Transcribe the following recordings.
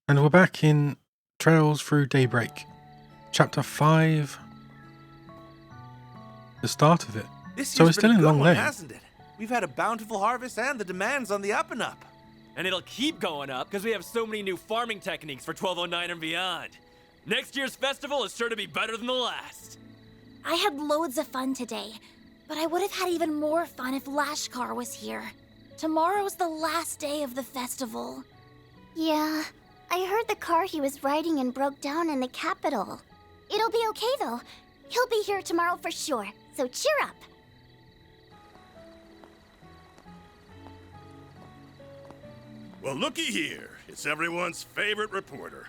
And we're back in Trails Through Daybreak. Chapter 5. The start of it. So we're still in Long Lane. Hasn't it? We've had a bountiful harvest and the demand's on the up and up. And it'll keep going up because we have so many new farming techniques for 1209 and beyond. Next year's festival is sure to be better than the last. I had loads of fun today, but I would have had even more fun if Lashkar was here. Tomorrow's the last day of the festival. Yeah, I heard the car he was riding in broke down in the capital. It'll be okay though. He'll be here tomorrow for sure, so cheer up. Well, looky here. It's everyone's favorite reporter.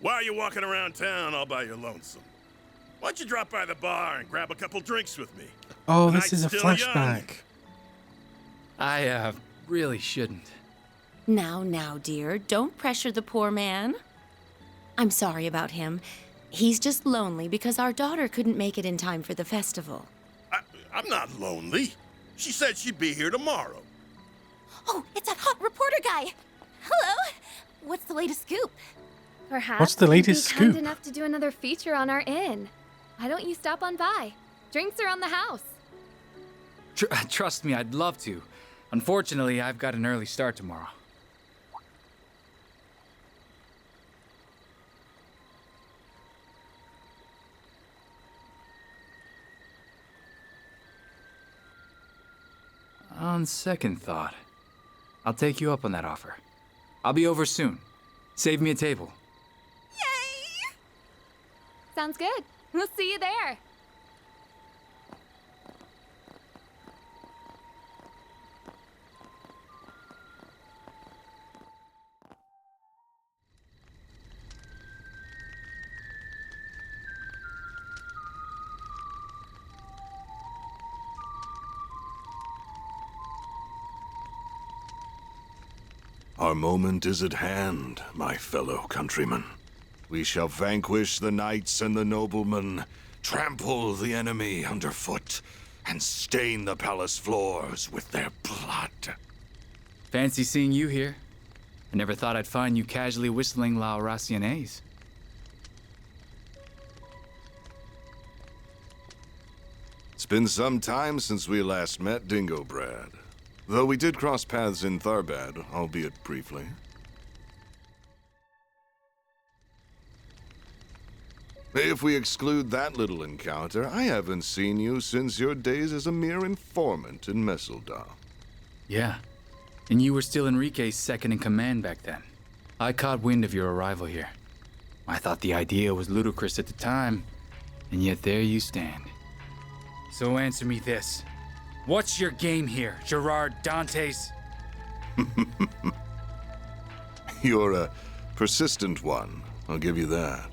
Why are you walking around town all by your lonesome? Why don't you drop by the bar and grab a couple drinks with me? Oh, The this is a night's still flashback. young. I really shouldn't. Now, dear, don't pressure the poor man. I'm sorry about him. He's just lonely because our daughter couldn't make it in time for the festival. I'm not lonely. She said she'd be here tomorrow. Oh, it's that hot reporter guy. Hello. What's the latest scoop? Perhaps What's the latest you'd be kind scoop? enough to do another feature on our inn. Why don't you stop on by? Drinks are on the house. Trust me, I'd love to. Unfortunately, I've got an early start tomorrow. On second thought, I'll take you up on that offer. I'll be over soon. Save me a table. Yay! Sounds good. We'll see you there. Our moment is at hand, my fellow countrymen. We shall vanquish the knights and the noblemen, trample the enemy underfoot, and stain the palace floors with their blood. Fancy seeing you here. I never thought I'd find you casually whistling La Raciones. It's been some time since we last met, Dingo Brad. Though we did cross paths in Tharbad, albeit briefly. If we exclude that little encounter, I haven't seen you since your days as a mere informant in Messeldal. Yeah, and you were still Enrique's second in command back then. I caught wind of your arrival here. I thought the idea was ludicrous at the time, and yet there you stand. So answer me this. What's your game here, Gerard Dantes? You're a persistent one, I'll give you that.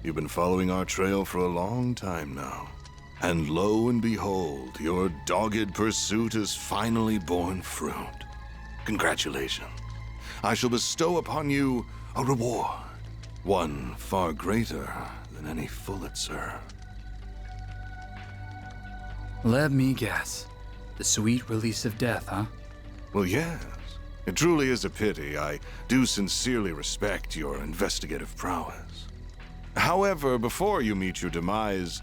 You've been following our trail for a long time now. And lo and behold, your dogged pursuit has finally borne fruit. Congratulations. I shall bestow upon you a reward. One far greater than any Pulitzer. Let me guess. The sweet release of death, huh? Well, yes. It truly is a pity. I do sincerely respect your investigative prowess. However, before you meet your demise,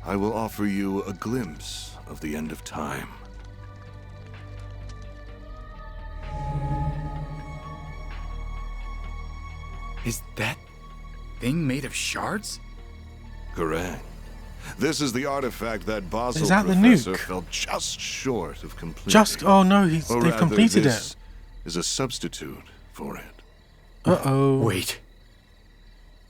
I will offer you a glimpse of the end of time. Is that thing made of shards? Correct. This is the artifact that Basel Is that the professor nuke? fell just short of completing. Oh no, Or they've rather, completed this it. is a substitute for it. Uh-oh. Wait.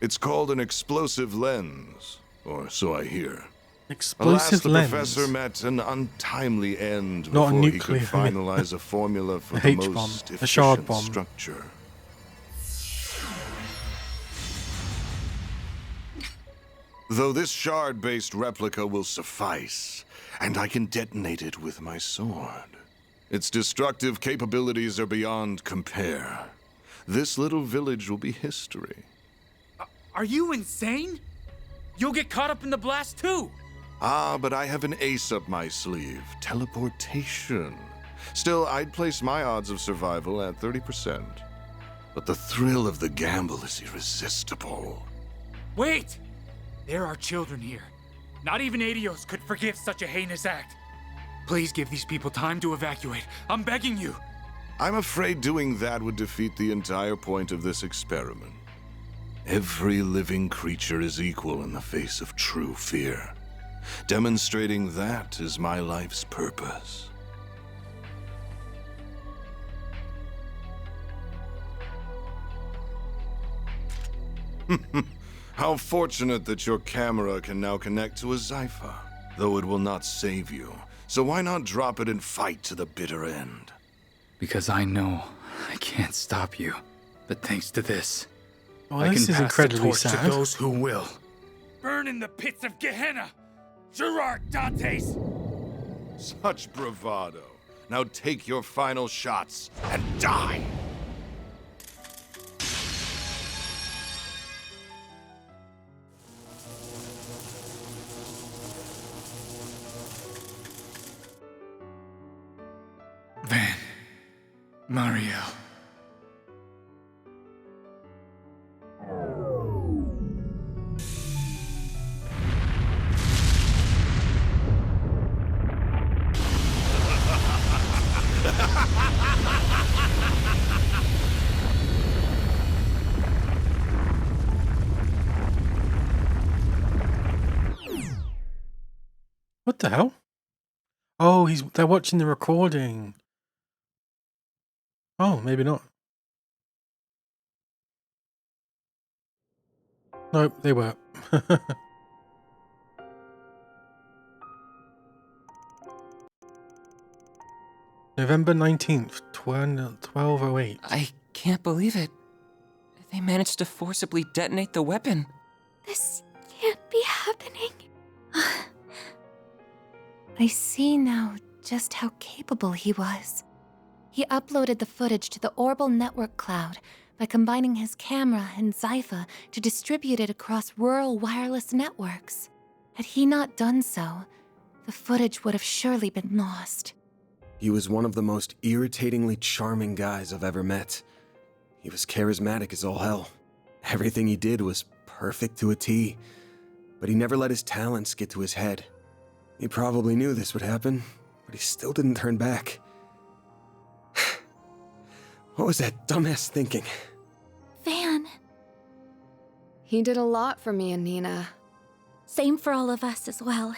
It's called an explosive lens, or so I hear. Alas, Explosive the lens. professor met an untimely end Not a before he could nuclear. finalize a formula for A the H-bomb. most A shard efficient bomb. structure. Though this shard-based replica will suffice, and I can detonate it with my sword. Its destructive capabilities are beyond compare. This little village will be history. Are you insane? You'll get caught up in the blast too. Ah, but I have an ace up my sleeve. Teleportation. Still, I'd place my odds of survival at 30%. but the thrill of the gamble is irresistible. Wait! There are children here. Not even Adios could forgive such a heinous act. Please give these people time to evacuate. I'm begging you. I'm afraid doing that would defeat the entire point of this experiment. Every living creature is equal in the face of true fear. Demonstrating that is my life's purpose. How fortunate that your camera can now connect to a Zypher, though it will not save you. So why not drop it and fight to the bitter end? Because I know I can't stop you. But thanks to this, Well, I can this is pass incredibly the torch sad. to those who will. Burn in the pits of Gehenna! Gerard Dantes! Such bravado. Now take your final shots and die! Van. Mario. What the hell? Oh, they're watching the recording. Oh, maybe not. Nope, they were. November 19th, 1208. I can't believe it. They managed to forcibly detonate the weapon. This can't be happening. I see now just how capable he was. He uploaded the footage to the Orbal network cloud by combining his camera and Zypher to distribute it across rural wireless networks. Had he not done so, the footage would have surely been lost. He was one of the most irritatingly charming guys I've ever met. He was charismatic as all hell. Everything he did was perfect to a T, but he never let his talents get to his head. He probably knew this would happen, but he still didn't turn back. What was that dumbass thinking? Van. He did a lot for me and Nina. Same for all of us as well.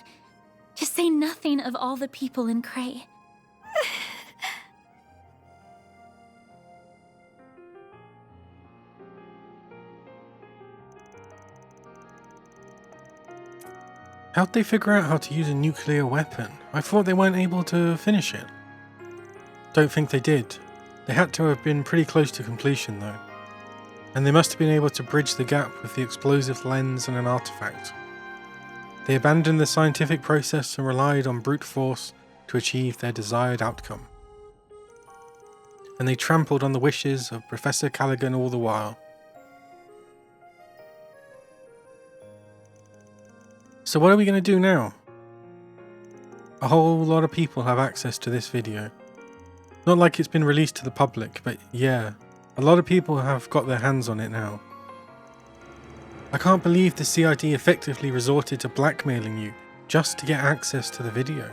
To say nothing of all the people in Cray. How'd they figure out how to use a nuclear weapon? I thought they weren't able to finish it. Don't think they did. They had to have been pretty close to completion though. And they must have been able to bridge the gap with the explosive lens and an artifact. They abandoned the scientific process and relied on brute force to achieve their desired outcome. And they trampled on the wishes of Professor Callaghan all the while. So what are we going to do now? A whole lot of people have access to this video. Not like it's been released to the public, but yeah, a lot of people have got their hands on it now. I can't believe the CID effectively resorted to blackmailing you just to get access to the video.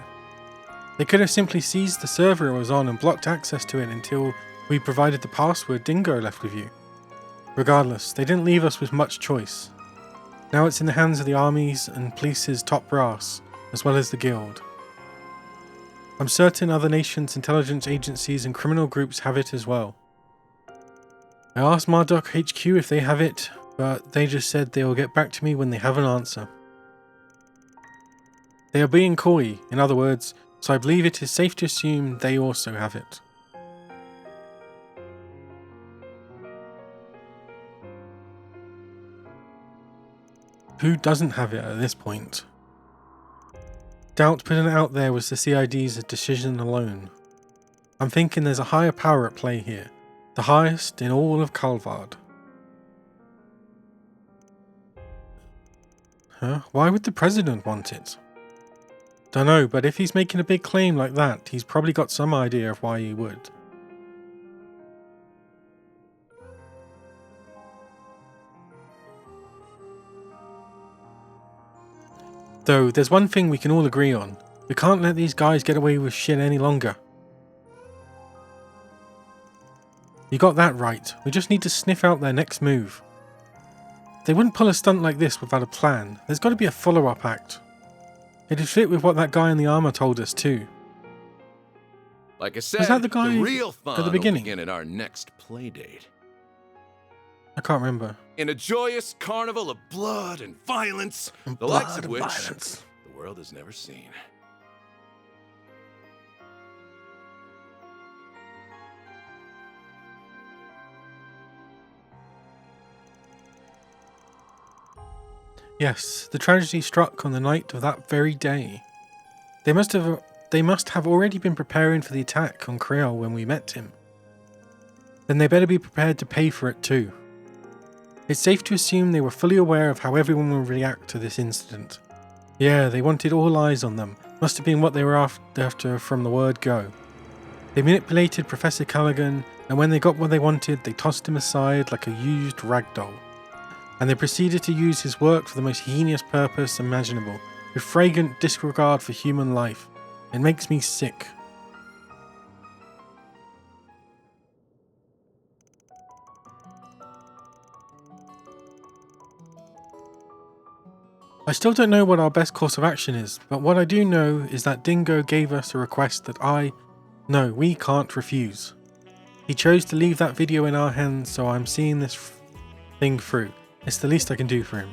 They could have simply seized the server it was on and blocked access to it until we provided the password Dingo left with you. Regardless, they didn't leave us with much choice. Now it's in the hands of the armies and police's top brass, as well as the guild. I'm certain other nations' intelligence agencies and criminal groups have it as well. I asked Marduk HQ if they have it, but they just said they will get back to me when they have an answer. They are being coy, in other words, so I believe it is safe to assume they also have it. Who doesn't have it at this point? Doubt putting it out there was the CID's decision alone. I'm thinking there's a higher power at play here, the highest in all of Calvard. Huh? Why would the president want it? Dunno, but if he's making a big claim like that, he's probably got some idea of why he would. Though, there's one thing we can all agree on. We can't let these guys get away with shit any longer. You got that right. We just need to sniff out their next move. They wouldn't pull a stunt like this without a plan. There's got to be a follow-up act. It'd fit with what that guy in the armor told us too. Like I said, Was that the guy real fun at the beginning? will begin at our next play date. I can't remember. In a joyous carnival of blood and violence, the likes of which the world has never seen. Yes, the tragedy struck on the night of that very day. They must have already been preparing for the attack on Creole when we met him. Then they better be prepared to pay for it too. It's safe to assume they were fully aware of how everyone will react to this incident. Yeah, they wanted all eyes on them. Must have been what they were after from the word go. They manipulated Professor Callaghan, and when they got what they wanted, they tossed him aside like a used ragdoll. And they proceeded to use his work for the most heinous purpose imaginable, with flagrant disregard for human life. It makes me sick. I still don't know what our best course of action is, but what I do know is that Dingo gave us a request that we can't refuse. He chose to leave that video in our hands, so I'm seeing this thing through. It's the least I can do for him.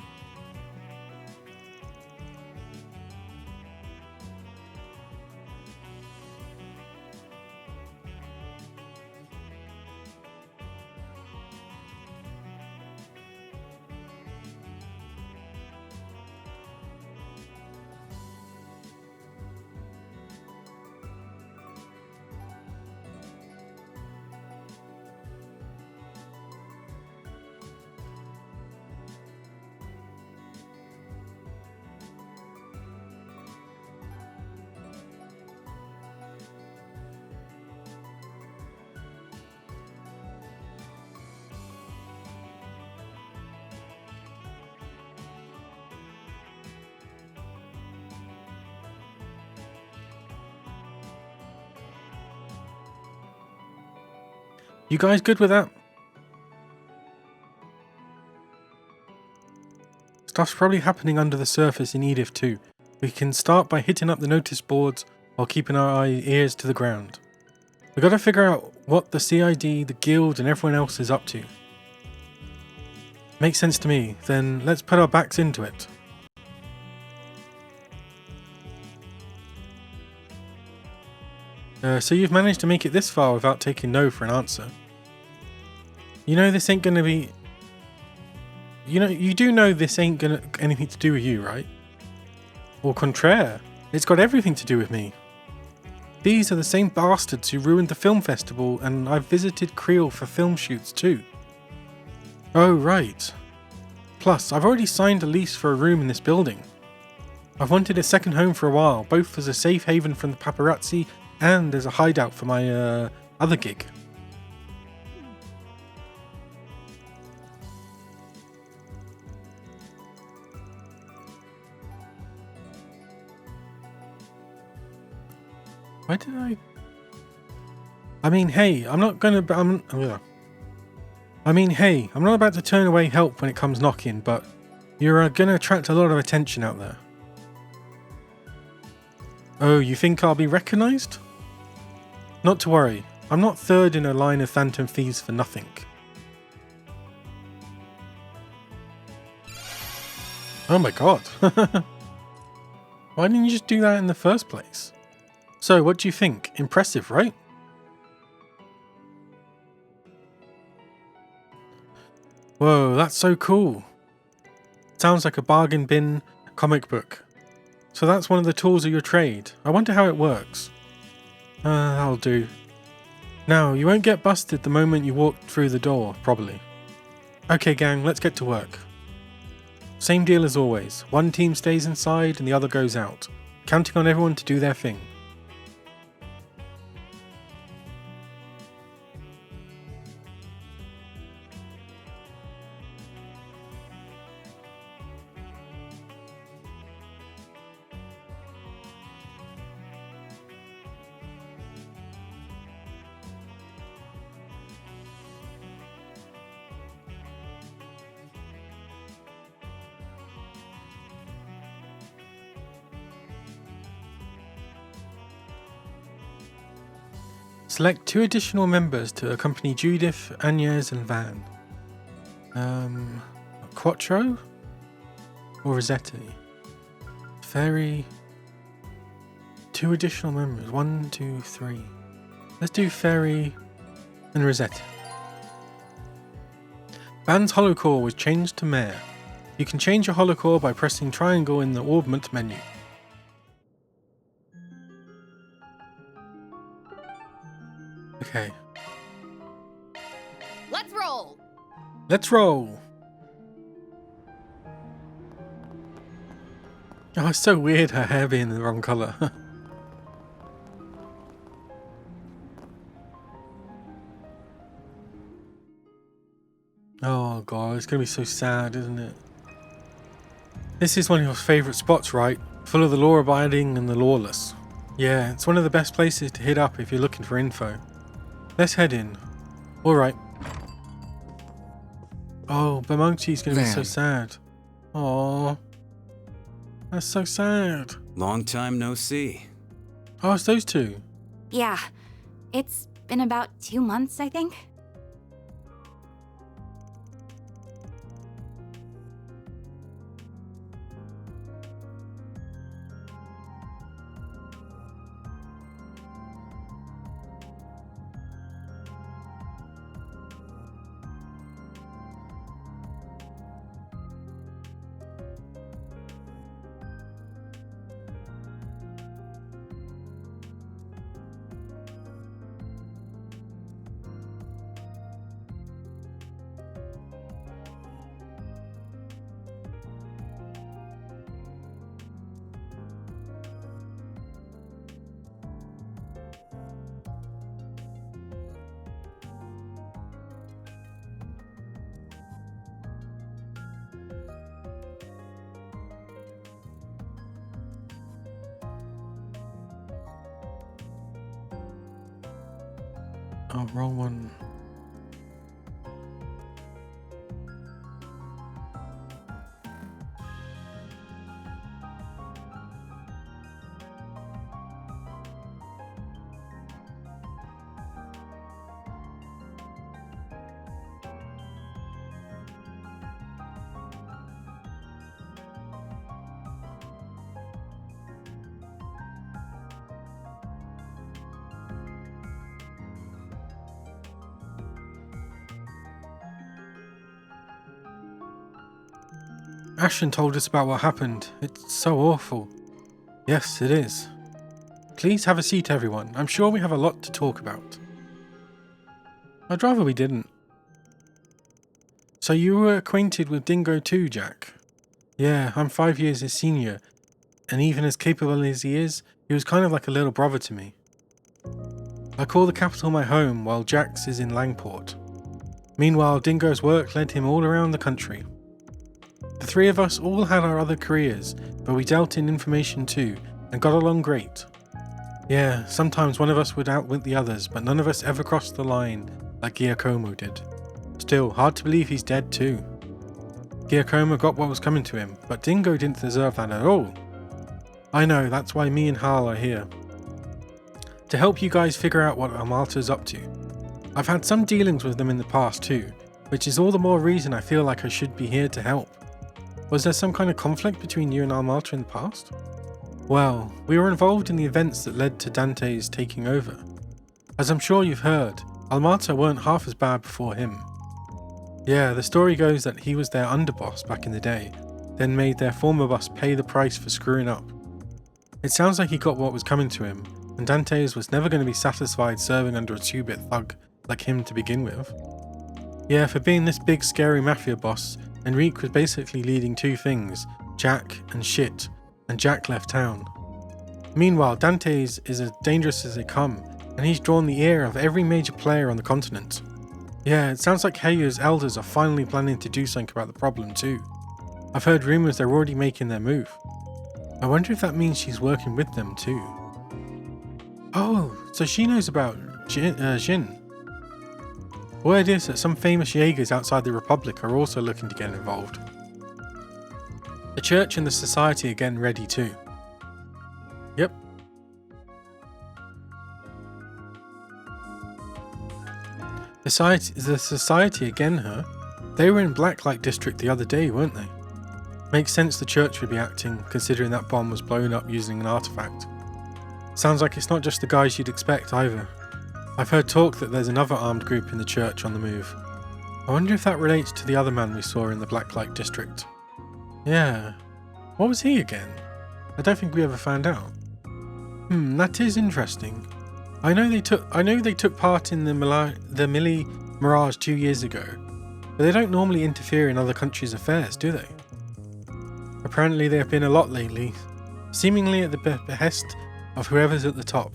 You guys good with that? Stuff's probably happening under the surface in Edith too. We can start by hitting up the notice boards while keeping our ears to the ground. We gotta figure out what the CID, the guild and everyone else is up to. Makes sense to me, then let's put our backs into it. So you've managed to make it this far without taking no for an answer. You know this ain't gonna be... You do know this ain't gonna anything to do with you, right? Au contraire, it's got everything to do with me. These are the same bastards who ruined the film festival, and I've visited Creole for film shoots too. Oh right. Plus, I've already signed a lease for a room in this building. I've wanted a second home for a while, both as a safe haven from the paparazzi and as a hideout for my other gig. Why did I mean, hey, I'm not about to turn away help when it comes knocking, but you're gonna attract a lot of attention out there. Oh, you think I'll be recognized? Not to worry, I'm not third in a line of phantom thieves for nothing. Oh my god. Why didn't you just do that in the first place? So, what do you think? Impressive, right? Whoa, that's so cool. Sounds like a bargain bin comic book. So that's one of the tools of your trade. I wonder how it works. That'll do. Now, you won't get busted the moment you walk through the door, probably. Okay gang, let's get to work. Same deal as always. One team stays inside and the other goes out. Counting on everyone to do their thing. Select 2 additional members to accompany Judith, Agnes, and Van. Quattro? Or Rossetti? Fairy. 2 additional members. 1, 2, 3. Let's do Fairy and Rossetti. Van's holocore was changed to Mare. You can change your holocore by pressing triangle in the Augment menu. Okay. Let's roll! Let's roll! Oh, it's so weird her hair being the wrong colour. Oh god, it's gonna be so sad, isn't it? This is one of your favourite spots, right? Full of the law-abiding and the lawless. Yeah, it's one of the best places to hit up if you're looking for info. Let's head in. Alright. Oh, Bemonti's gonna be so sad. Aww. That's so sad. Long time no see. Oh, it's those two. Yeah. It's been about 2 months, I think. Oh, wrong one. Ashton told us about what happened. It's so awful. Yes, it is. Please have a seat, everyone. I'm sure we have a lot to talk about. I'd rather we didn't. So you were acquainted with Dingo too, Jack? Yeah, I'm 5 years his senior, and even as capable as he was kind of like a little brother to me. I call the capital my home while Jack's is in Langport. Meanwhile, Dingo's work led him all around the country. The 3 of us all had our other careers, but we dealt in information too, and got along great. Yeah, sometimes one of us would outwit the others, but none of us ever crossed the line like Giacomo did. Still, hard to believe he's dead too. Giacomo got what was coming to him, but Dingo didn't deserve that at all. I know, that's why me and Hal are here. To help you guys figure out what Amalta's up to. I've had some dealings with them in the past too, which is all the more reason I feel like I should be here to help. Was there some kind of conflict between you and Almata in the past? Well, we were involved in the events that led to Dante's taking over. As I'm sure you've heard, Almata weren't half as bad before him. Yeah, the story goes that he was their underboss back in the day, then made their former boss pay the price for screwing up. It sounds like he got what was coming to him, and Dante's was never going to be satisfied serving under a 2-bit thug like him to begin with. Yeah, for being this big scary mafia boss, Enrique was basically leading 2 things, Jack and shit, and Jack left town. Meanwhile, Dante's is as dangerous as they come, and he's drawn the ear of every major player on the continent. Yeah, it sounds like Heyo's elders are finally planning to do something about the problem too. I've heard rumours they're already making their move. I wonder if that means she's working with them too. Oh, so she knows about Jin. Word is that some famous Jaegers outside the Republic are also looking to get involved. The church and the society are getting ready too. Yep. The society again, huh? They were in Blacklight District the other day, weren't they? Makes sense the church would be acting, considering that bomb was blown up using an artifact. Sounds like it's not just the guys you'd expect either. I've heard talk that there's another armed group in the church on the move. I wonder if that relates to the other man we saw in the Blacklight District. Yeah. What was he again? I don't think we ever found out. That is interesting. I know they took part in the Millie Mirage 2 years ago, but they don't normally interfere in other countries' affairs, do they? Apparently there have been a lot lately, seemingly at the behest of whoever's at the top.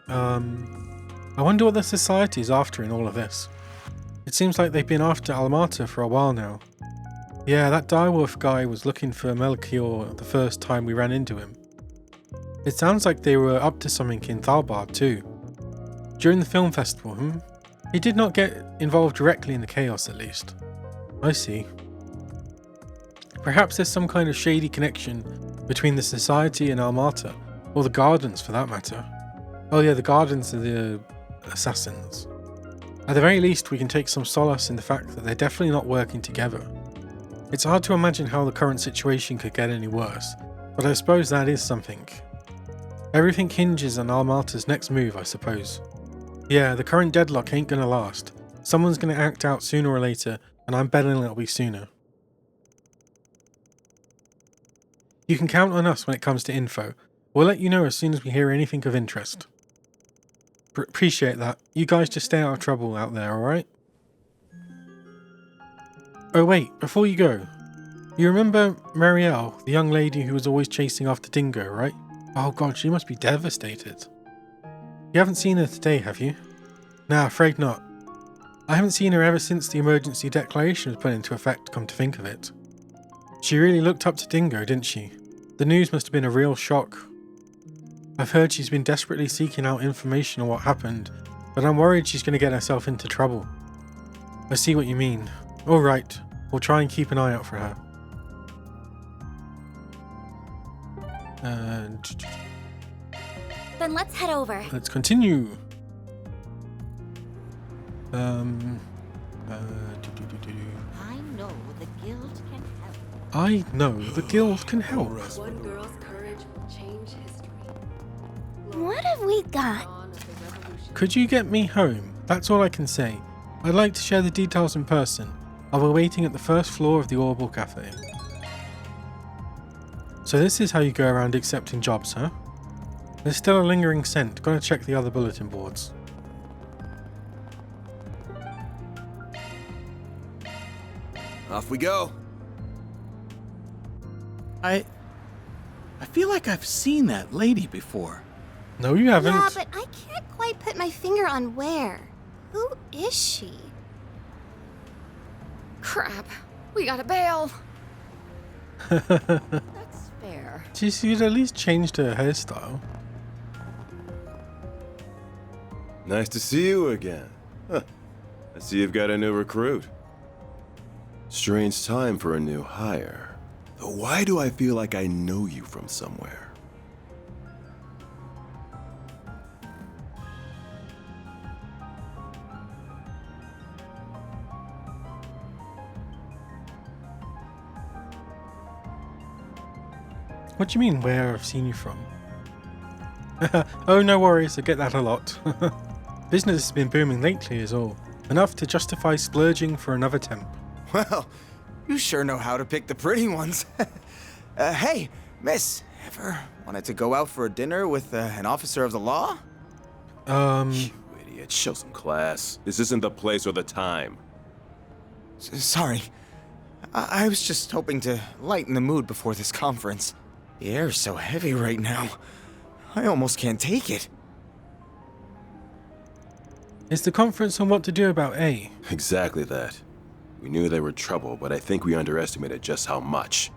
I wonder what the society is after in all of this. It seems like they've been after Almata for a while now. Yeah, that direwolf guy was looking for Melchior the first time we ran into him. It sounds like they were up to something in Thalbard too. During the film festival, He did not get involved directly in the chaos at least. I see. Perhaps there's some kind of shady connection between the Society and Almata, or the Gardens for that matter. Oh yeah, the Gardens are the assassins. At the very least, we can take some solace in the fact that they're definitely not working together. It's hard to imagine how the current situation could get any worse, but I suppose that is something. Everything hinges on Almata's next move, I suppose. Yeah, the current deadlock ain't gonna last. Someone's gonna act out sooner or later, and I'm betting it'll be sooner. You can count on us when it comes to info. We'll let you know as soon as we hear anything of interest. Appreciate that. You guys just stay out of trouble out there, alright? Oh wait, before you go. You remember Marielle, the young lady who was always chasing after Dingo, right? Oh god, she must be devastated. You haven't seen her today, have you? Nah, afraid not. I haven't seen her ever since the emergency declaration was put into effect, come to think of it. She really looked up to Dingo, didn't she? The news must have been a real shock. I've heard she's been desperately seeking out information on what happened, but I'm worried she's going to get herself into trouble. I see what you mean. Alright, we'll try and keep an eye out for her. And then let's head over. Let's continue. I know the guild can help. I know the guild can help. One girl's courage will change history. What have we got? Could you get me home? That's all I can say. I'd like to share the details in person. I'll be waiting at the first floor of the Orbital Cafe. So this is how you go around accepting jobs, huh? There's still a lingering scent. Gotta check the other bulletin boards. Off we go. I feel like I've seen that lady before. No, you haven't. Yeah, but I can't quite put my finger on where. Who is she? Crap. We gotta bail. That's fair. She'd at least changed her hairstyle. Nice to see you again. Huh. I see you've got a new recruit. Strange time for a new hire. Though why do I feel like I know you from somewhere? What do you mean, where I've seen you from? Oh, no worries, I get that a lot. Business has been booming lately is all. Enough to justify splurging for another temp. Well, you sure know how to pick the pretty ones. Hey, miss, ever wanted to go out for a dinner with an officer of the law? You idiot, show some class. This isn't the place or the time. Sorry. I was just hoping to lighten the mood before this conference. The air's so heavy right now. I almost can't take it. Is the conference on what to do about A? Exactly that. We knew they were trouble, but I think we underestimated just how much.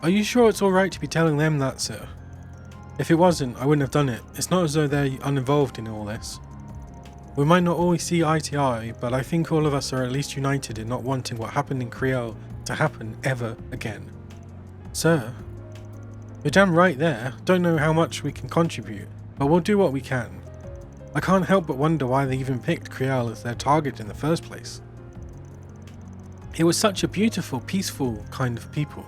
Are you sure it's alright to be telling them that, sir? If it wasn't, I wouldn't have done it. It's not as though they're uninvolved in all this. We might not always see eye to eye, but I think all of us are at least united in not wanting what happened in Creole to happen ever again. Sir? You're damn right there. Don't know how much we can contribute, but we'll do what we can. I can't help but wonder why they even picked Kriel as their target in the first place. It was such a beautiful, peaceful kind of people.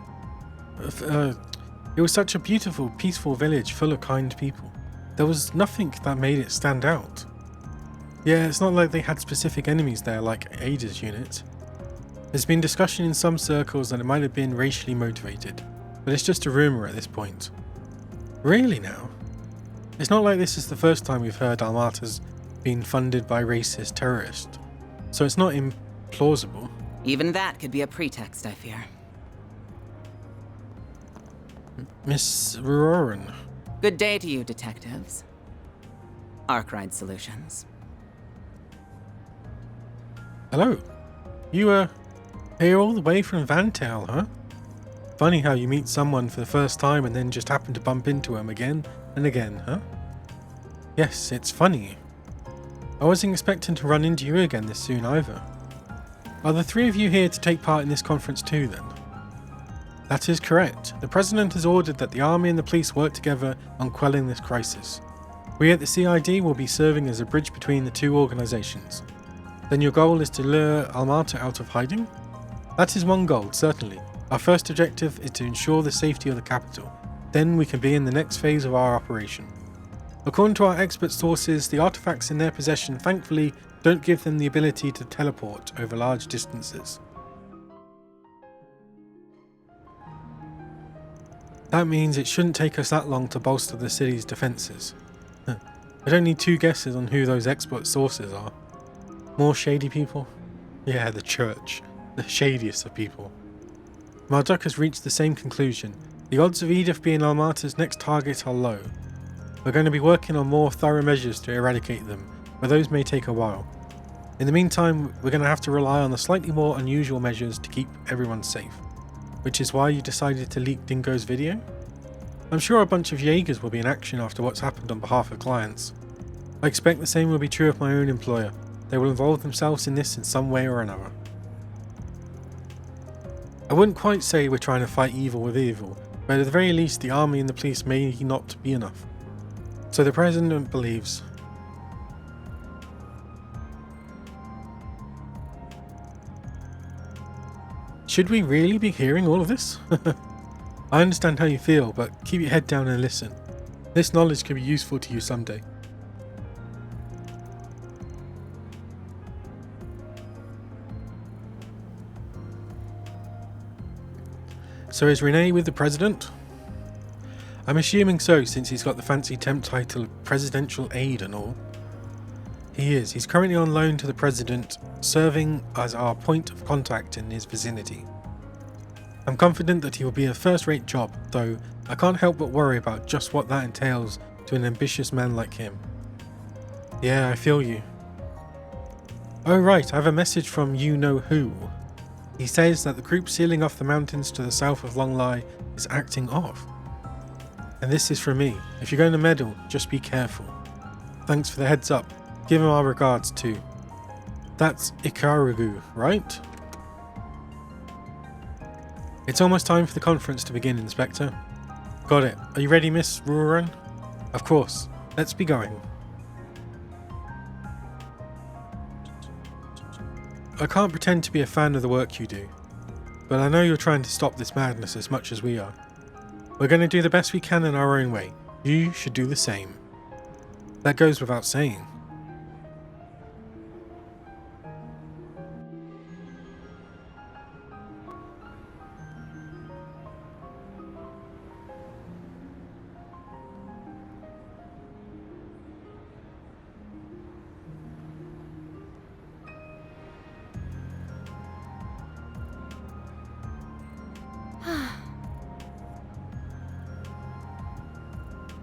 It was such a beautiful, peaceful village full of kind people. There was nothing that made it stand out. Yeah, it's not like they had specific enemies there like Ada's unit. There's been discussion in some circles that it might have been racially motivated, but it's just a rumour at this point. Really now? It's not like this is the first time we've heard Almata's been funded by racist terrorists, so it's not implausible. Even that could be a pretext, I fear. Miss Roran. Good day to you, detectives. Arkwright Solutions. Hello. You, here all the way from Vantel, huh? Funny how you meet someone for the first time and then just happen to bump into him again and again, huh? Yes, it's funny. I wasn't expecting to run into you again this soon either. Are the three of you here to take part in this conference too, then? That is correct. The President has ordered that the Army and the police work together on quelling this crisis. We at the CID will be serving as a bridge between the two organisations. Then your goal is to lure Almata out of hiding? That is one goal, certainly. Our first objective is to ensure the safety of the capital. Then we can be in the next phase of our operation. According to our expert sources, the artifacts in their possession thankfully don't give them the ability to teleport over large distances. That means it shouldn't take us that long to bolster the city's defences. I don't need two guesses on who those expert sources are. More shady people? Yeah, the church. The shadiest of people. Marduk has reached the same conclusion. The odds of Edith being Almata's next target are low. We're going to be working on more thorough measures to eradicate them, but those may take a while. In the meantime, we're going to have to rely on the slightly more unusual measures to keep everyone safe. Which is why you decided to leak Dingo's video? I'm sure a bunch of Jaegers will be in action after what's happened on behalf of clients. I expect the same will be true of my own employer. They will involve themselves in this in some way or another. I wouldn't quite say we're trying to fight evil with evil, but at the very least the army and the police may not be enough. So the President believes. Should we really be hearing all of this? I understand how you feel, but keep your head down and listen. This knowledge could be useful to you someday. So is Renee with the President? I'm assuming so, since he's got the fancy temp title of Presidential Aide and all. He is. He's currently on loan to the President, serving as our point of contact in his vicinity. I'm confident that he will be a first-rate job, though I can't help but worry about just what that entails to an ambitious man like him. Yeah, I feel you. Oh right, I have a message from you-know-who. He says that the group sealing off the mountains to the south of Longlai is acting off. And this is from me. If you're going to meddle, just be careful. Thanks for the heads up. Give him our regards too. That's Ikarugu, right? It's almost time for the conference to begin, Inspector. Got it. Are you ready, Miss Ruran? Of course. Let's be going. I can't pretend to be a fan of the work you do, but I know you're trying to stop this madness as much as we are. We're going to do the best we can in our own way. You should do the same. That goes without saying.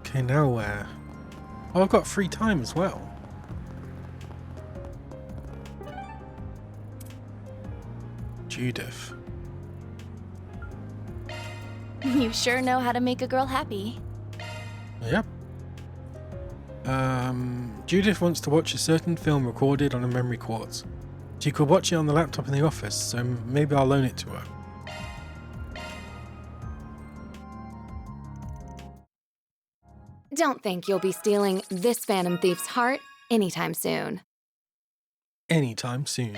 Okay, now where? Oh, I've got free time as well. Judith. You sure know how to make a girl happy. Yep. Judith wants to watch a certain film recorded on a memory quartz. She could watch it on the laptop in the office, so maybe I'll loan it to her. Don't think you'll be stealing this Phantom Thief's heart. anytime soon. Anytime soon.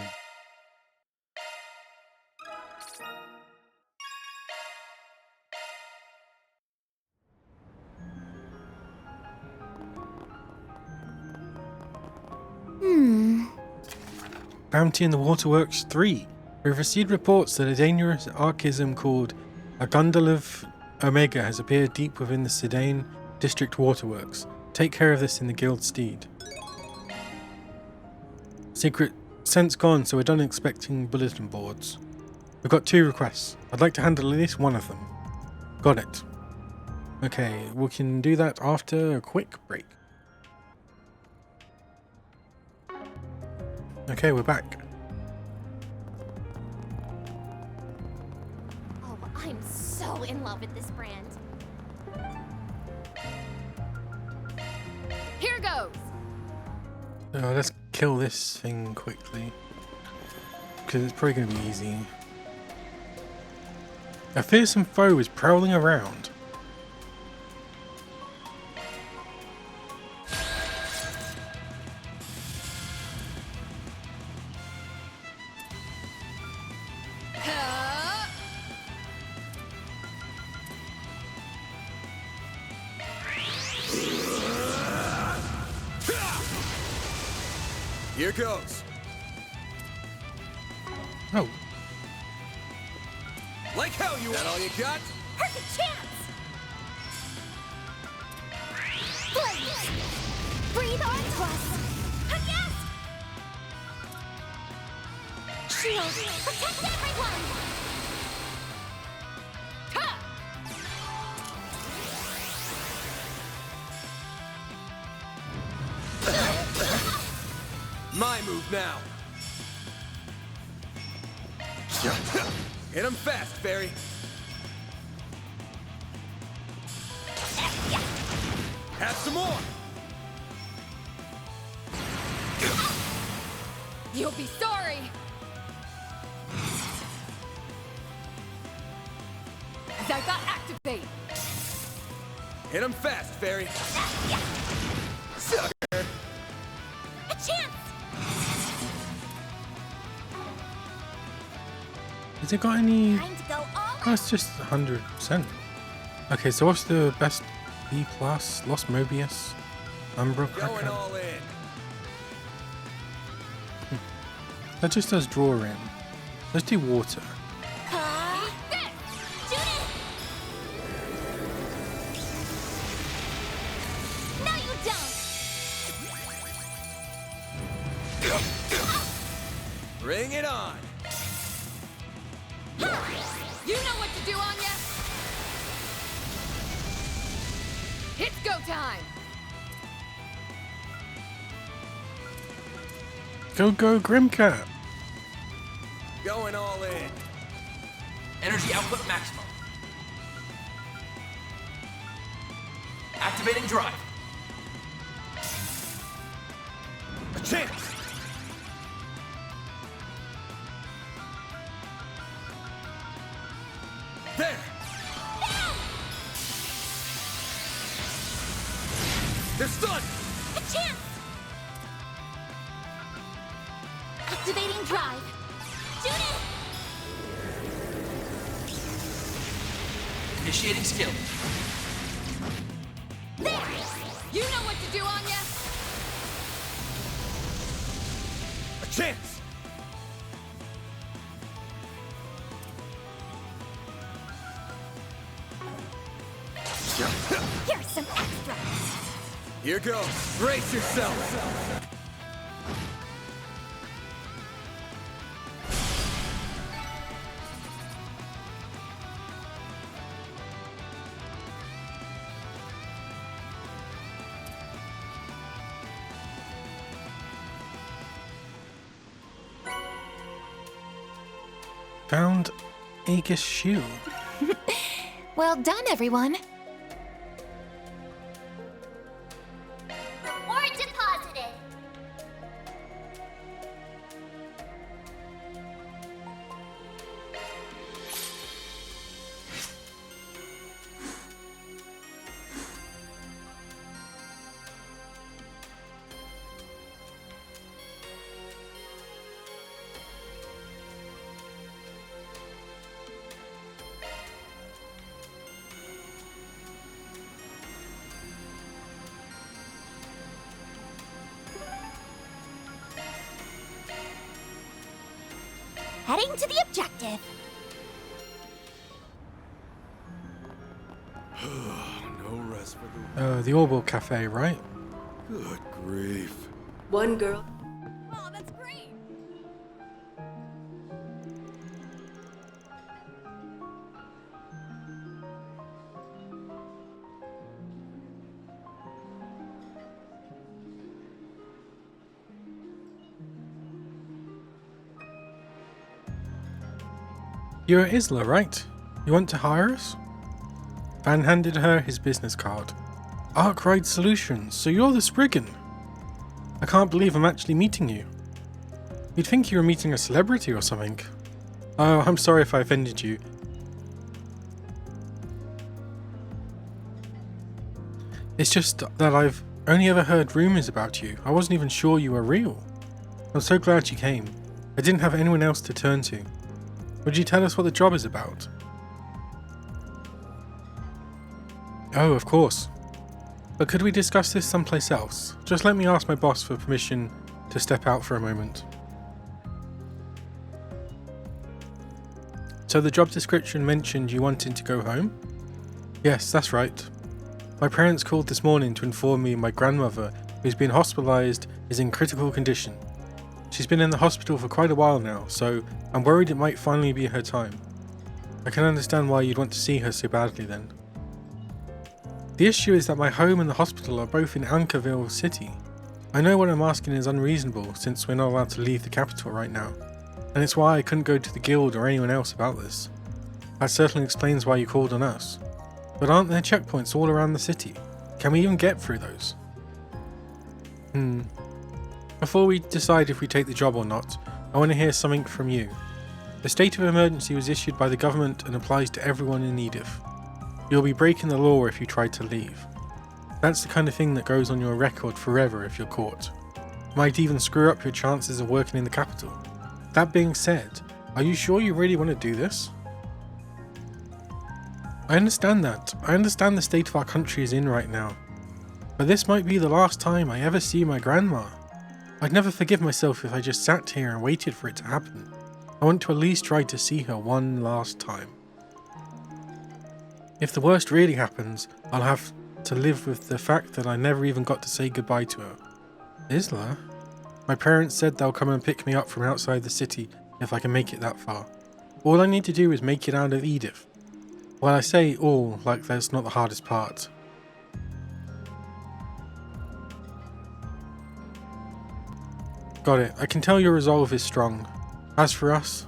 Bounty in the Waterworks 3. We've received reports that a dangerous archism called a Gundalav Omega has appeared deep within the Sedain District Waterworks. Take care of this in the Guild Steed. Secret sense gone, so we're done expecting bulletin boards. We've got 2 requests. I'd like to handle at least one of them. Got it. Okay, we can do that after a quick break. Okay, we're back. Oh, I'm so in love with this brand. Here goes. Let's kill this thing quickly, because it's probably going to be easy. A fearsome foe is prowling around. Here goes. Oh. Like hell, you. That all you got? Perfect chance! Blaze! Breathe onto us! Yes! Shield! Protect everyone! My move now. Hit him fast, Fairy. Have some more. You'll be sorry. Zyka, activate. Hit him fast, Fairy. Sucker. A chance! Has it got any? Time to go all Oh, it's just 100%. Okay, so what's the best B+? Lost Mobius? Umbra Going Cracker? all in. That just does draw in. Let's do water. No, you don't! Bring it on. You know what to do, Anya. It's go time. Go, Grimcat! Going all in. Energy output maximum. Activating drive. A chance. There. They're stunned. A chance! Activating drive. Judith! Initiating skill. There. You know what to do, Anya. A chance. Here's some extra. Here goes. Brace yourself. Found Aegis Shield. Well done, everyone. Reward deposited. heading to the objective. No rest for The Orbital Cafe, right? Good grief. One girl. Oh, that's great. You're Isla, right? You want to hire us? Van handed her his business card. Arkwright Solutions, so you're the Spriggan. I can't believe I'm actually meeting you. You'd think you were meeting a celebrity or something. Oh, I'm sorry if I offended you. It's just that I've only ever heard rumours about you. I wasn't even sure you were real. I'm so glad you came. I didn't have anyone else to turn to. Would you tell us what the job is about? Oh, of course. But could we discuss this someplace else? Just let me ask my boss for permission to step out for a moment. So the job description mentioned you wanted to go home? Yes, that's right. My parents called this morning to inform me my grandmother, who's been hospitalised, is in critical condition. She's been in the hospital for quite a while now, so I'm worried it might finally be her time. I can understand why you'd want to see her so badly then. The issue is that my home and the hospital are both in Ankerville City. I know what I'm asking is unreasonable since we're not allowed to leave the capital right now, and it's why I couldn't go to the guild or anyone else about this. That certainly explains why you called on us. But aren't there checkpoints all around the city? Can we even get through those? Before we decide if we take the job or not, I want to hear something from you. The state of emergency was issued by the government and applies to everyone in Edith. You'll be breaking the law if you try to leave. That's the kind of thing that goes on your record forever if you're caught. Might even screw up your chances of working in the capital. That being said, are you sure you really want to do this? I understand that. I understand the state of our country is in right now. But this might be the last time I ever see my grandma. I'd never forgive myself if I just sat here and waited for it to happen. I want to at least try to see her one last time. If the worst really happens, I'll have to live with the fact that I never even got to say goodbye to her. Isla? My parents said they'll come and pick me up from outside the city if I can make it that far. All I need to do is make it out of Edith. Well, I say all like that's not the hardest part. Got it. I can tell your resolve is strong. As for us,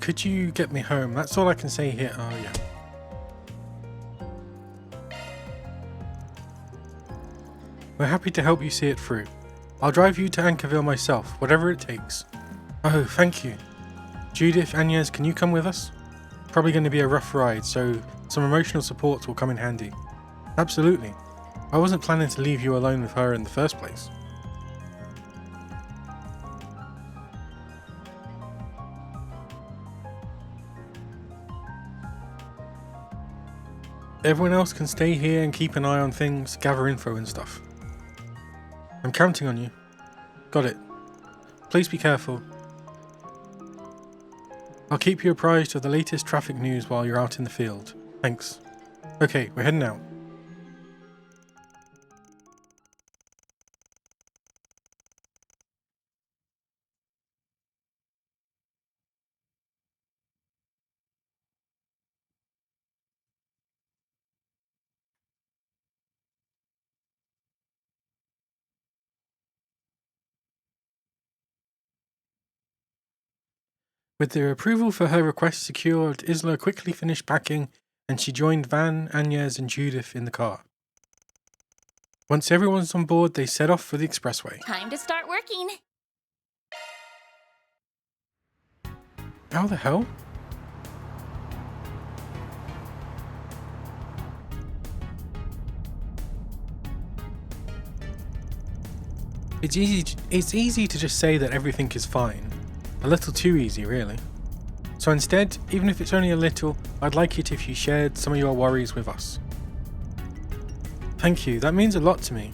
could you get me home? That's all I can say here. Oh, yeah. We're happy to help you see it through. I'll drive you to Ankerville myself, whatever it takes. Oh, thank you. Judith, Agnes, can you come with us? Probably going to be a rough ride, so some emotional support will come in handy. Absolutely. I wasn't planning to leave you alone with her in the first place. Everyone else can stay here and keep an eye on things, gather info and stuff. I'm counting on you. Got it. Please be careful. I'll keep you apprised of the latest traffic news while you're out in the field. Thanks. Okay, we're heading out. With the approval for her request secured, Isla quickly finished packing and she joined Van, Agnes, and Judith in the car. Once everyone's on board, they set off for the expressway. Time to start working. How the hell? It's easy to just say that everything is fine. A little too easy, really. So instead, even if it's only a little, I'd like it if you shared some of your worries with us. Thank you, that means a lot to me.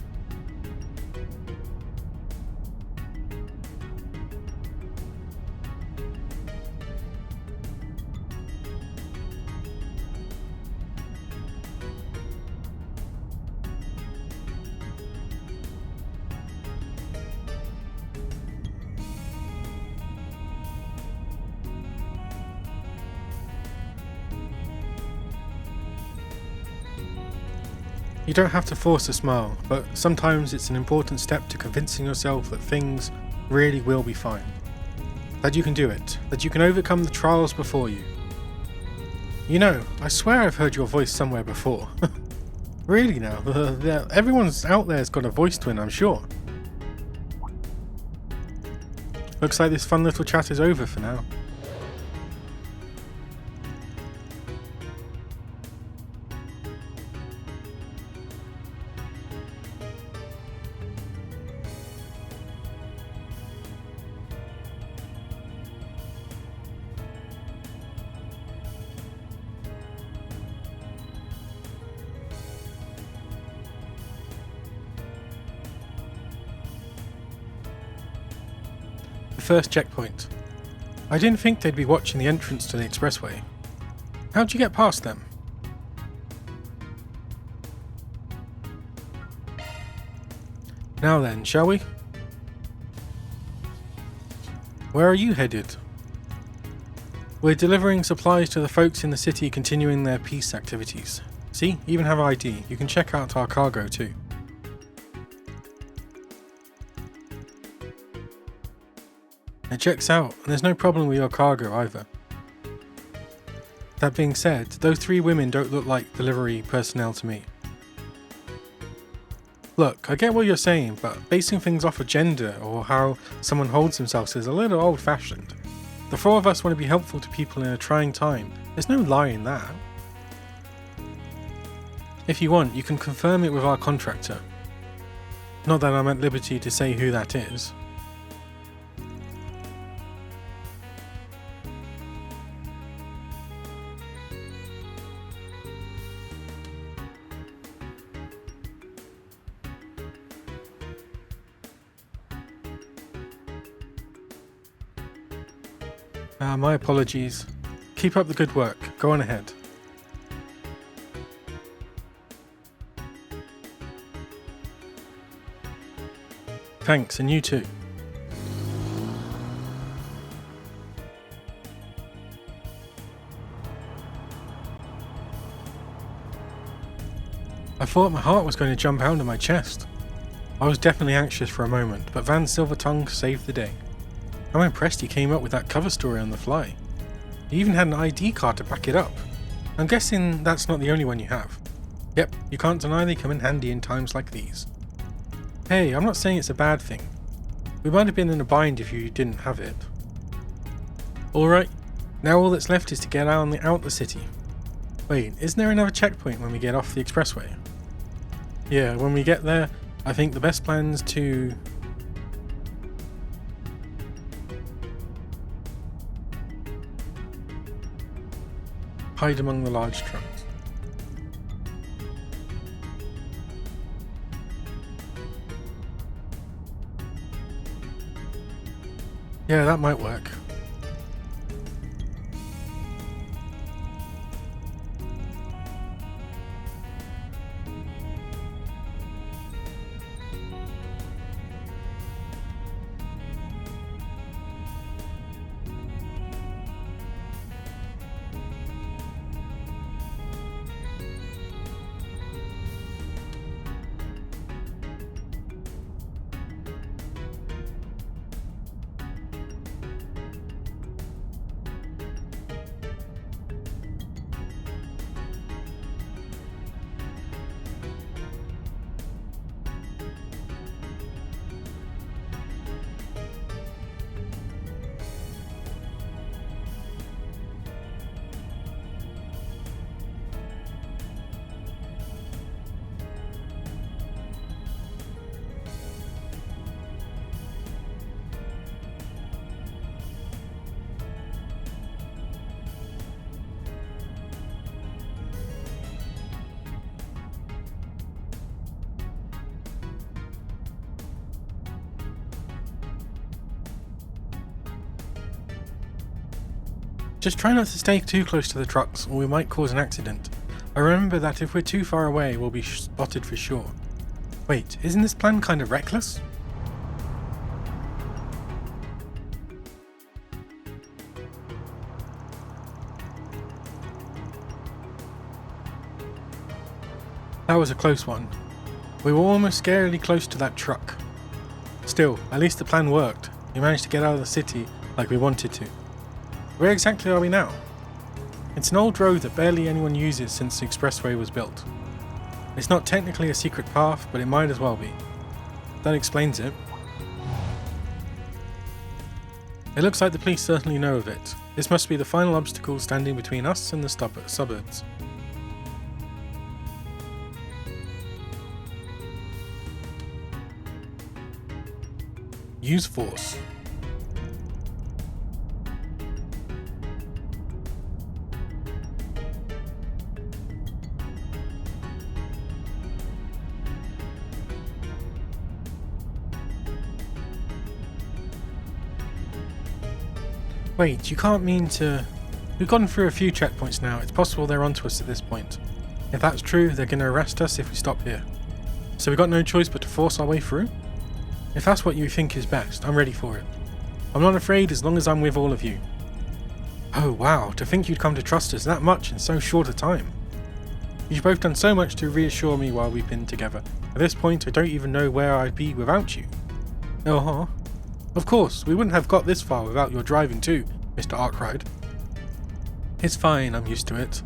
You don't have to force a smile, but sometimes it's an important step to convincing yourself that things really will be fine. That you can do it, that you can overcome the trials before you. You know, I swear I've heard your voice somewhere before. Really now, everyone's out there's got a voice twin, I'm sure. Looks like this fun little chat is over for now. First checkpoint. I didn't think they'd be watching the entrance to the expressway. How'd you get past them? Now then, shall we? Where are you headed? We're delivering supplies to the folks in the city continuing their peace activities. See, even have ID. You can check out our cargo too. It checks out, and there's no problem with your cargo either. That being said, those three women don't look like delivery personnel to me. Look, I get what you're saying, but basing things off of gender or how someone holds themselves is a little old-fashioned. The four of us want to be helpful to people in a trying time. There's no lie in that. If you want, you can confirm it with our contractor. Not that I'm at liberty to say who that is. My apologies. Keep up the good work. Go on ahead. Thanks, and you too. I thought my heart was going to jump out of my chest. I was definitely anxious for a moment, but Van Silvertongue saved the day. I'm impressed he came up with that cover story on the fly. He even had an ID card to back it up. I'm guessing that's not the only one you have. Yep, you can't deny they come in handy in times like these. Hey, I'm not saying it's a bad thing. We might have been in a bind if you didn't have it. Alright, now all that's left is to get out the city. Wait, isn't there another checkpoint when we get off the expressway? Yeah, when we get there, I think the best plan's to... hide among the large trucks. Yeah, that might work. Just try not to stay too close to the trucks or we might cause an accident. I remember that if we're too far away we'll be spotted for sure. Wait, isn't this plan kind of reckless? That was a close one. We were almost scarily close to that truck. Still, at least the plan worked. We managed to get out of the city like we wanted to. Where exactly are we now? It's an old road that barely anyone uses since the expressway was built. It's not technically a secret path, but it might as well be. That explains it. It looks like the police certainly know of it. This must be the final obstacle standing between us and the suburbs. Use force. Wait, you can't mean to... We've gotten through a few checkpoints now. It's possible they're onto us at this point. If that's true, they're going to arrest us if we stop here. So we've got no choice but to force our way through? If that's what you think is best, I'm ready for it. I'm not afraid as long as I'm with all of you. Oh wow, to think you'd come to trust us that much in so short a time. You've both done so much to reassure me while we've been together. At this point, I don't even know where I'd be without you. Uh-huh. Of course, we wouldn't have got this far without your driving too, Mr. Arkwright. It's fine, I'm used to it.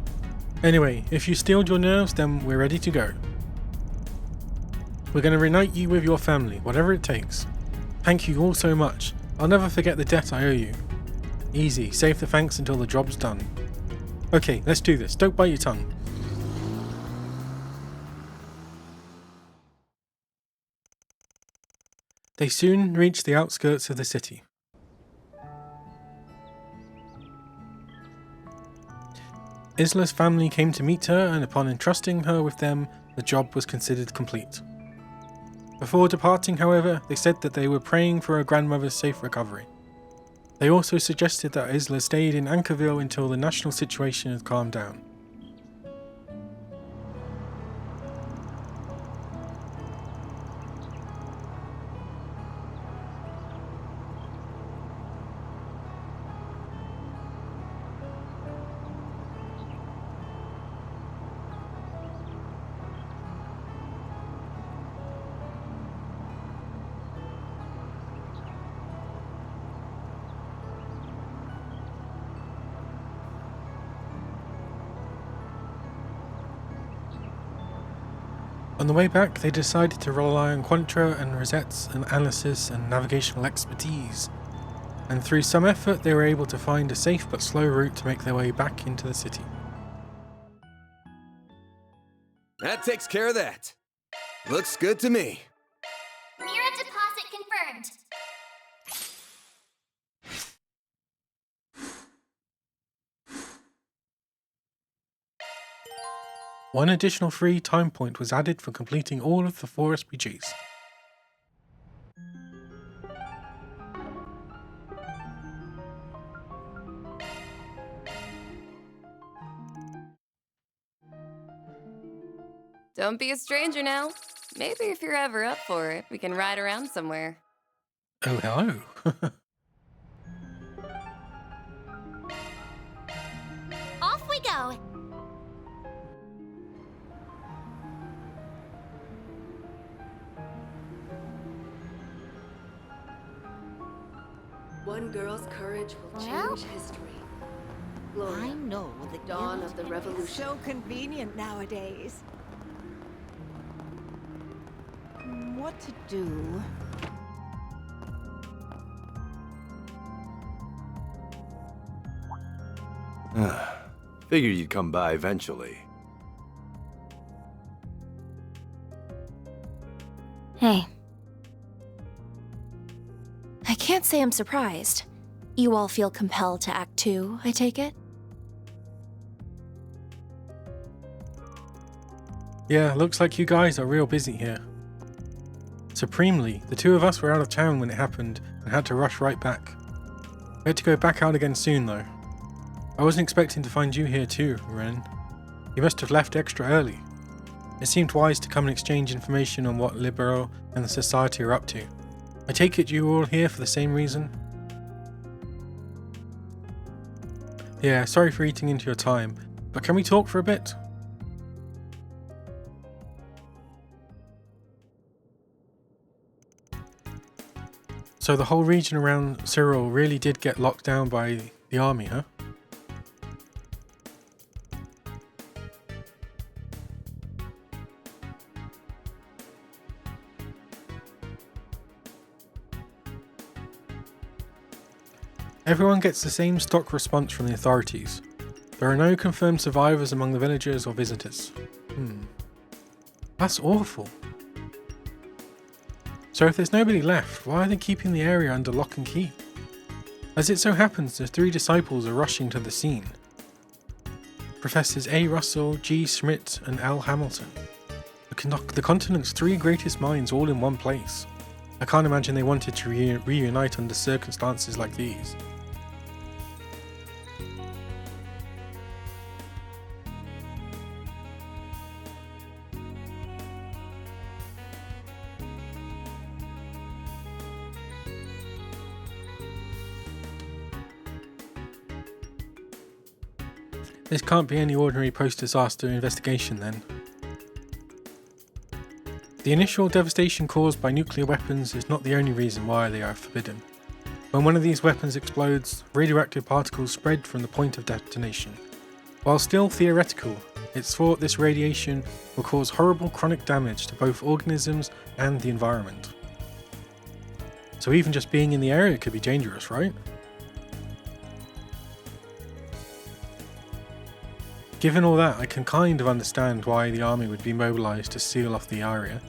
Anyway, if you steeled your nerves, then we're ready to go. We're going to reunite you with your family, whatever it takes. Thank you all so much. I'll never forget the debt I owe you. Easy, save the thanks until the job's done. Okay, let's do this. Don't bite your tongue. They soon reached the outskirts of the city. Isla's family came to meet her, and upon entrusting her with them, the job was considered complete. Before departing, however, they said that they were praying for her grandmother's safe recovery. They also suggested that Isla stayed in Anchorville until the national situation had calmed down. On the way back, they decided to rely on Quantra and Rosette's analysis and navigational expertise, and through some effort they were able to find a safe but slow route to make their way back into the city. That takes care of that. Looks good to me. Mira deposit confirmed. One additional free time point was added for completing all of the 4 SPGs. Don't be a stranger now. Maybe if you're ever up for it, we can ride around somewhere. Oh, hello. Off we go. One girl's courage will change history. Gloria, I know the dawn of the It's revolution. so convenient nowadays. What to do? Figured you'd come by eventually. Hey. I can't say I'm surprised. You all feel compelled to act too, I take it? Yeah, looks like you guys are real busy here. Supremely, the 2 of us were out of town when it happened and had to rush right back. We had to go back out again soon though. I wasn't expecting to find you here too, Ren. You must have left extra early. It seemed wise to come and exchange information on what Libero and the Society are up to. I take it you were all here for the same reason? Yeah, sorry for eating into your time, but can we talk for a bit? So the whole region around Cyril really did get locked down by the army, huh? Everyone gets the same stock response from the authorities. There are no confirmed survivors among the villagers or visitors. That's awful. So if there's nobody left, why are they keeping the area under lock and key? As it so happens, the 3 disciples are rushing to the scene. Professors A. Russell, G. Schmidt, and L. Hamilton. The continent's 3 greatest minds all in one place. I can't imagine they wanted to reunite under circumstances like these. This can't be any ordinary post-disaster investigation then. The initial devastation caused by nuclear weapons is not the only reason why they are forbidden. When one of these weapons explodes, radioactive particles spread from the point of detonation. While still theoretical, it's thought this radiation will cause horrible chronic damage to both organisms and the environment. So even just being in the area could be dangerous, right? Given all that, I can kind of understand why the army would be mobilised to seal off the area.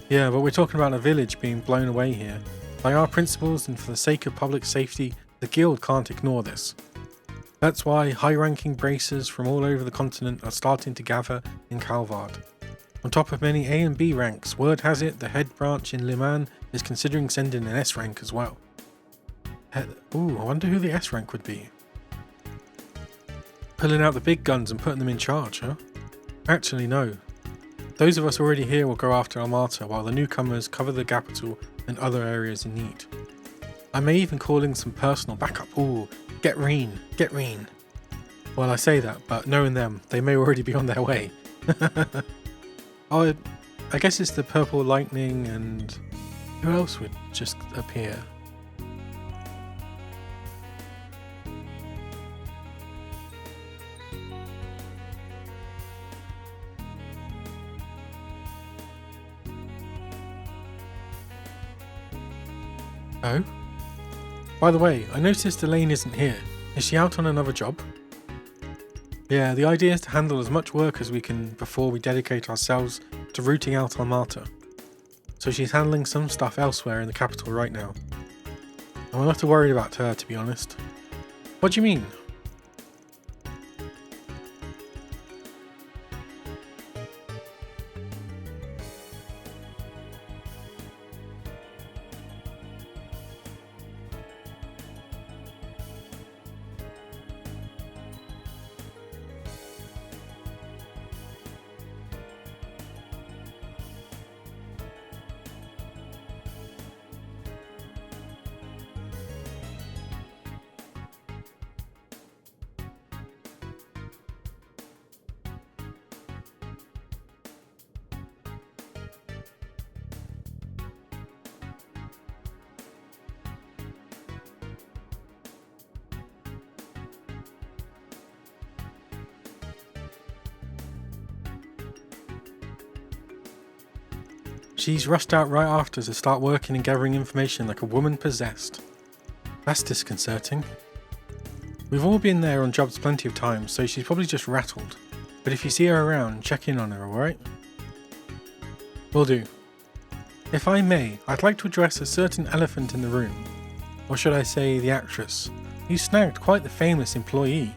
Yeah, but we're talking about a village being blown away here. By our principles and for the sake of public safety, the guild can't ignore this. That's why high-ranking bracers from all over the continent are starting to gather in Calvard. On top of many A and B ranks, word has it the head branch in Liman is considering sending an S rank as well. Ooh, I wonder who the S rank would be. Pulling out the big guns and putting them in charge, huh? Actually, no. Those of us already here will go after Almata while the newcomers cover the capital and other areas in need. I may even call in some personal backup. Ooh, get Reen. Well, I say that, but knowing them, they may already be on their way. Oh, I guess it's the purple lightning and who else would just appear? Oh? By the way, I noticed Elaine isn't here. Is she out on another job? Yeah, the idea is to handle as much work as we can before we dedicate ourselves to rooting out Almata. So she's handling some stuff elsewhere in the capital right now. I'm not too worried about her, to be honest. What do you mean? She's rushed out right after to start working and gathering information like a woman possessed. That's disconcerting. We've all been there on jobs plenty of times, so she's probably just rattled. But if you see her around, check in on her, alright? Will do. If I may, I'd like to address a certain elephant in the room. Or should I say the actress. You snagged quite the famous employee.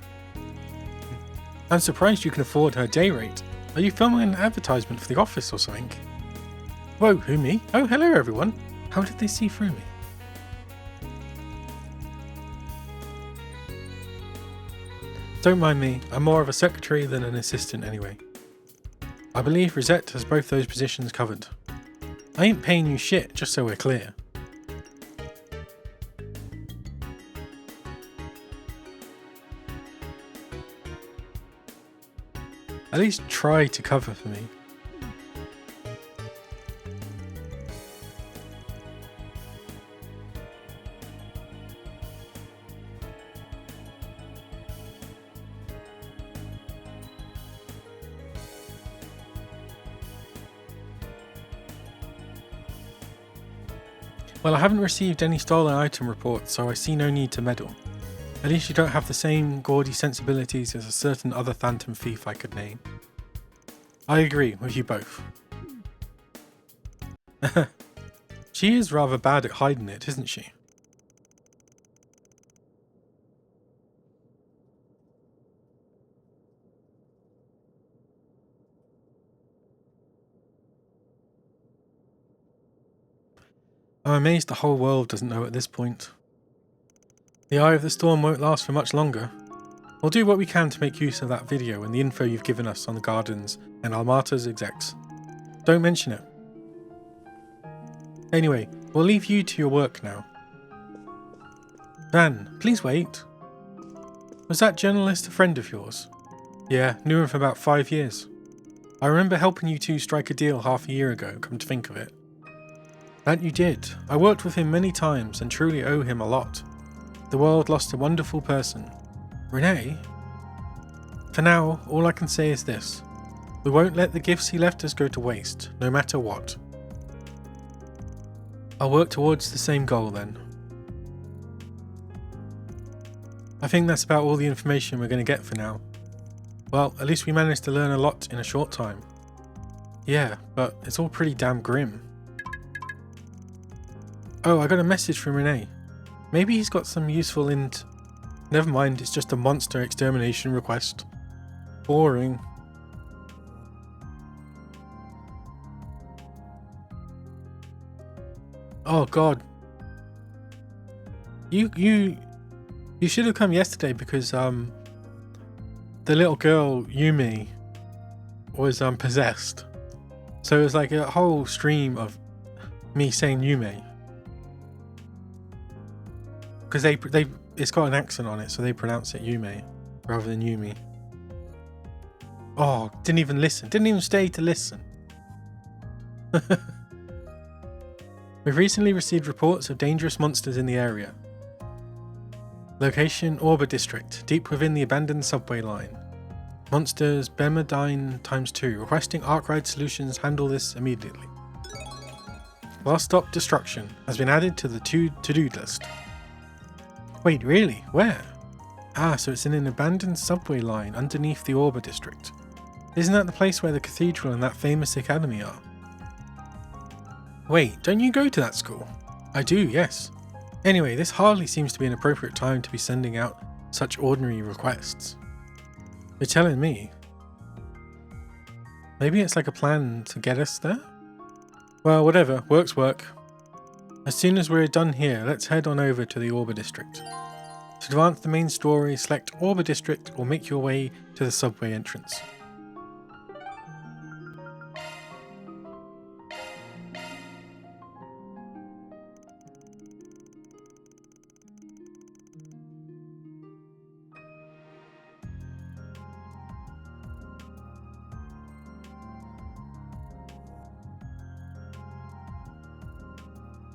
I'm surprised you can afford her day rate. Are you filming an advertisement for the office or something? Whoa, who, me? Oh, hello everyone. How did they see through me? Don't mind me, I'm more of a secretary than an assistant anyway. I believe Rosette has both those positions covered. I ain't paying you shit, just so we're clear. At least try to cover for me. Well, I haven't received any stolen item reports, so I see no need to meddle. At least you don't have the same gaudy sensibilities as a certain other phantom thief I could name. I agree with you both. She is rather bad at hiding it, isn't she? I'm amazed the whole world doesn't know at this point. The eye of the storm won't last for much longer. We'll do what we can to make use of that video and the info you've given us on the Gardens and Almata's execs. Don't mention it. Anyway, we'll leave you to your work now. Van, please wait. Was that journalist a friend of yours? Yeah, knew him for about 5 years. I remember helping you two strike a deal half a year ago, come to think of it. That you did. I worked with him many times and truly owe him a lot. The world lost a wonderful person. Renee? For now, all I can say is this. We won't let the gifts he left us go to waste, no matter what. I'll work towards the same goal then. I think that's about all the information we're going to get for now. Well, at least we managed to learn a lot in a short time. Yeah, but it's all pretty damn grim. Oh, I got a message from Renee. Maybe he's got some useful Never mind, it's just a monster extermination request. Boring. Oh god. You should have come yesterday because the little girl Yumi was possessed. So it was like a whole stream of me saying Yume. Because it's got an accent on it, so they pronounce it Yume rather than Yumi. Oh, didn't even listen. Didn't even stay to listen. We've recently received reports of dangerous monsters in the area. Location, Orba District, deep within the abandoned subway line. Monsters, Bemadine ×2, requesting Arkwright Solutions handle this immediately. Last stop destruction has been added to the to-do list. Wait, really? Where? Ah, so it's in an abandoned subway line underneath the Orba District. Isn't that the place where the cathedral and that famous academy are? Wait, don't you go to that school? I do, yes. Anyway, this hardly seems to be an appropriate time to be sending out such ordinary requests. You're telling me. Maybe it's like a plan to get us there? Well, whatever, work's work. As soon as we're done here, let's head on over to the Orba District. To advance the main story, select Orba District or make your way to the subway entrance.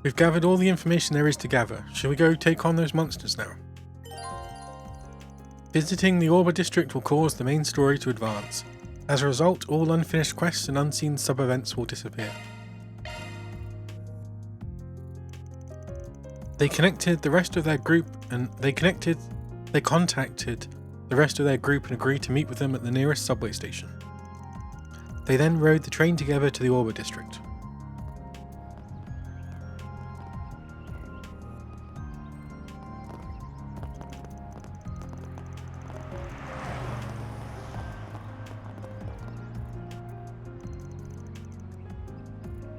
We've gathered all the information there is to gather. Shall we go take on those monsters now? Visiting the Orba District will cause the main story to advance. As a result, all unfinished quests and unseen sub-events will disappear. They contacted the rest of their group and agreed to meet with them at the nearest subway station. They then rode the train together to the Orba District.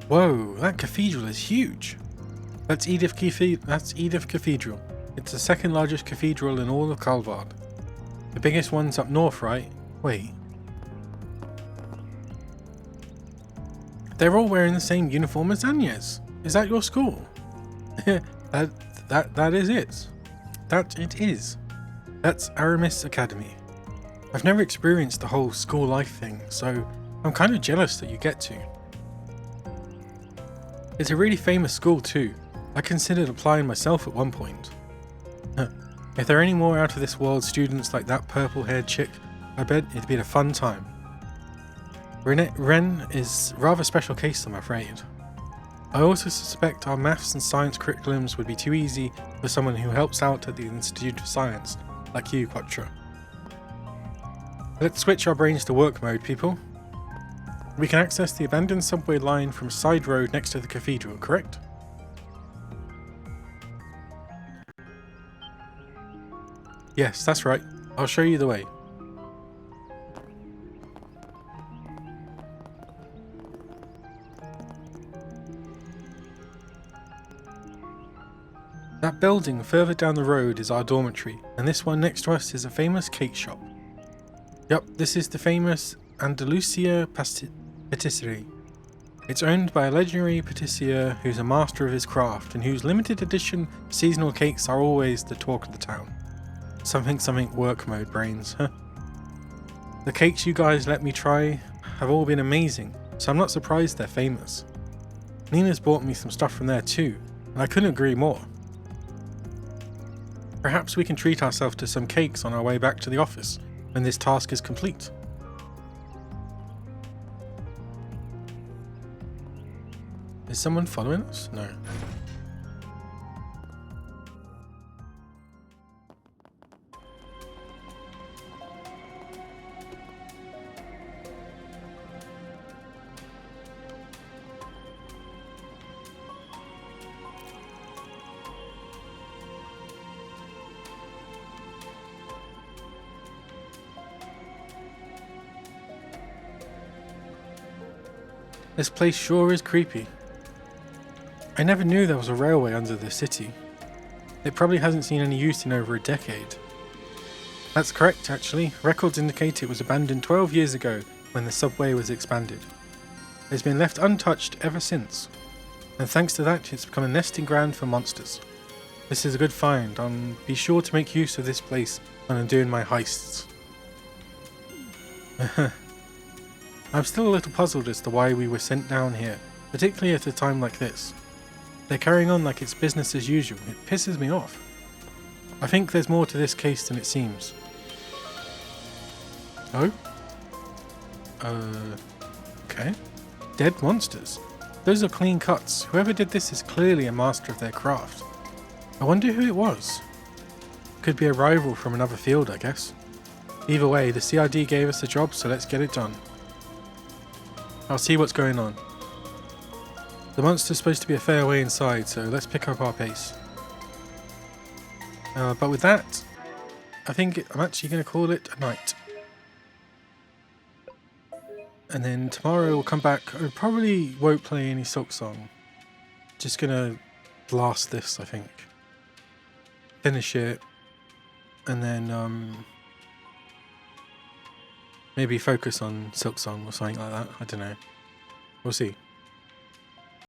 Whoa, that cathedral is huge. That's Edith Cathedral. It's the second largest cathedral in all of Calvard. The biggest one's up north, right? Wait. They're all wearing the same uniform as Anya's. Is that your school? that is it. That it is. That's Aramis Academy. I've never experienced the whole school life thing, so I'm kind of jealous that you get to. It's a really famous school too. I considered applying myself at one point. If there are any more out of this world students like that purple-haired chick, I bet it'd be a fun time. Ren is a rather special case, I'm afraid. I also suspect our maths and science curriculums would be too easy for someone who helps out at the Institute of Science, like you, Quattro. Let's switch our brains to work mode, people. We can access the abandoned subway line from a side road next to the cathedral, correct? Yes, that's right. I'll show you the way. That building further down the road is our dormitory, and this one next to us is a famous cake shop. Yup, this is the famous Andalusia Patisserie. It's owned by a legendary patissier who's a master of his craft and whose limited edition seasonal cakes are always the talk of the town. Something work mode brains, huh? The cakes you guys let me try have all been amazing, so I'm not surprised they're famous. Nina's bought me some stuff from there too, and I couldn't agree more. Perhaps we can treat ourselves to some cakes on our way back to the office when this task is complete. Is someone following us? No. This place sure is creepy. I never knew there was a railway under the city. It probably hasn't seen any use in over a decade. That's correct, actually. Records indicate it was abandoned 12 years ago when the subway was expanded. It's been left untouched ever since, and thanks to that it's become a nesting ground for monsters. This is a good find. I'll be sure to make use of this place when I'm doing my heists. I'm still a little puzzled as to why we were sent down here, particularly at a time like this. They're carrying on like it's business as usual. It pisses me off. I think there's more to this case than it seems. Oh? Okay. Dead monsters. Those are clean cuts. Whoever did this is clearly a master of their craft. I wonder who it was. Could be a rival from another field, I guess. Either way, the CID gave us a job, so let's get it done. I'll see what's going on. The monster's supposed to be a fair way inside, so let's pick up our pace. But with that, I think I'm actually going to call it a night. And then tomorrow we'll come back. I probably won't play any Silk Song. Just going to blast this, I think. Finish it. And then maybe focus on Silk Song or something like that. I don't know. We'll see.